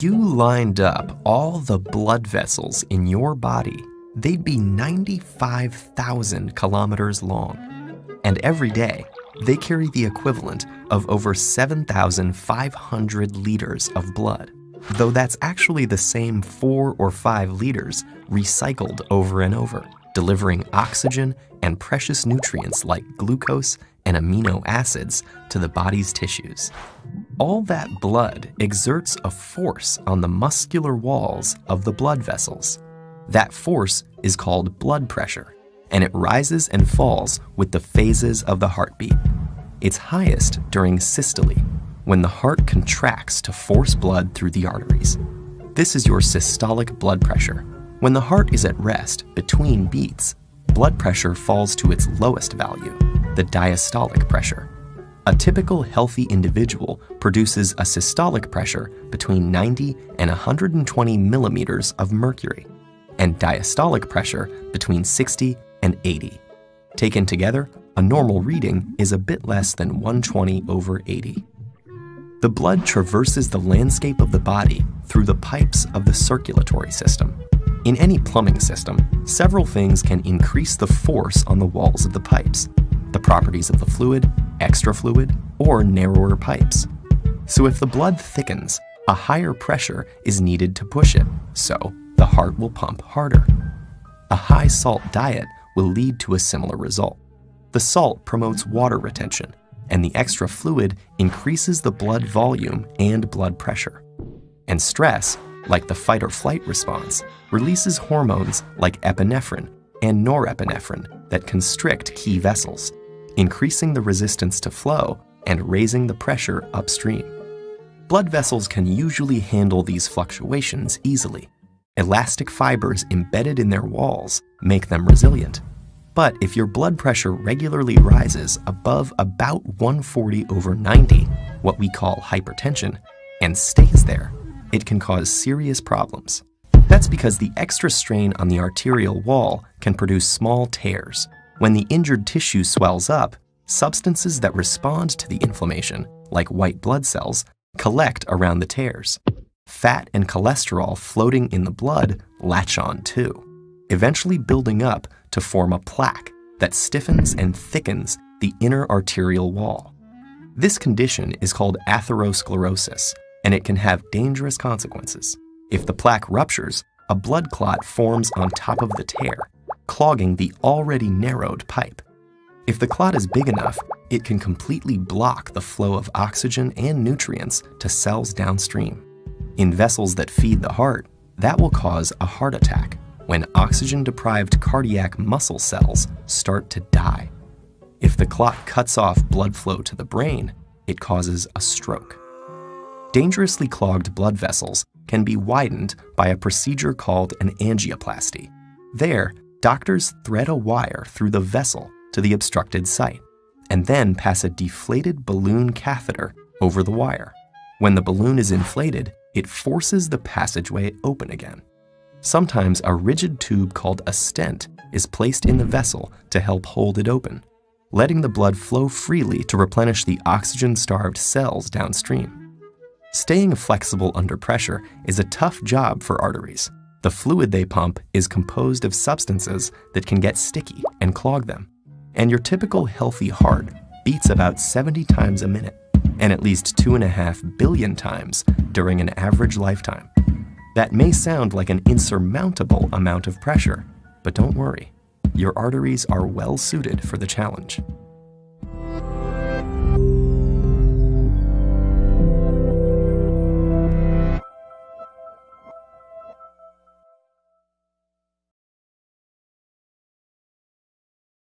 you lined up all the blood vessels in your body, they'd be 95,000 kilometers long. And every day, they carry the equivalent of over 7,500 liters of blood, though that's actually the same 4 or 5 liters recycled over and over, delivering oxygen and precious nutrients like glucose and amino acids to the body's tissues. All that blood exerts a force on the muscular walls of the blood vessels. That force is called blood pressure, and it rises and falls with the phases of the heartbeat. It's highest during systole, when the heart contracts to force blood through the arteries. This is your systolic blood pressure. When the heart is at rest between beats, blood pressure falls to its lowest value, the diastolic pressure. A typical healthy individual produces a systolic pressure between 90 and 120 millimeters of mercury, and diastolic pressure between 60 and 80. Taken together, a normal reading is a bit less than 120/80. The blood traverses the landscape of the body through the pipes of the circulatory system. In any plumbing system, several things can increase the force on the walls of the pipes: the properties of the fluid, extra fluid, or narrower pipes. So if the blood thickens, a higher pressure is needed to push it, so the heart will pump harder. A high salt diet will lead to a similar result. The salt promotes water retention, and the extra fluid increases the blood volume and blood pressure. And stress, like the fight or flight response, releases hormones like epinephrine and norepinephrine that constrict key vessels, increasing the resistance to flow and raising the pressure upstream. Blood vessels can usually handle these fluctuations easily. Elastic fibers embedded in their walls make them resilient. But if your blood pressure regularly rises above about 140/90, what we call hypertension, and stays there, it can cause serious problems. That's because the extra strain on the arterial wall can produce small tears. When the injured tissue swells up, substances that respond to the inflammation, like white blood cells, collect around the tears. Fat and cholesterol floating in the blood latch on too, eventually building up to form a plaque that stiffens and thickens the inner arterial wall. This condition is called atherosclerosis, and it can have dangerous consequences. If the plaque ruptures, a blood clot forms on top of the tear, clogging the already narrowed pipe. If the clot is big enough, it can completely block the flow of oxygen and nutrients to cells downstream. In vessels that feed the heart, that will cause a heart attack when oxygen-deprived cardiac muscle cells start to die. If the clot cuts off blood flow to the brain, it causes a stroke. Dangerously clogged blood vessels can be widened by a procedure called an angioplasty. There, doctors thread a wire through the vessel to the obstructed site, and then pass a deflated balloon catheter over the wire. When the balloon is inflated, it forces the passageway open again. Sometimes a rigid tube called a stent is placed in the vessel to help hold it open, letting the blood flow freely to replenish the oxygen-starved cells downstream. Staying flexible under pressure is a tough job for arteries. The fluid they pump is composed of substances that can get sticky and clog them. And your typical healthy heart beats about 70 times a minute, and at least 2.5 billion times during an average lifetime. That may sound like an insurmountable amount of pressure, but don't worry, your arteries are well suited for the challenge.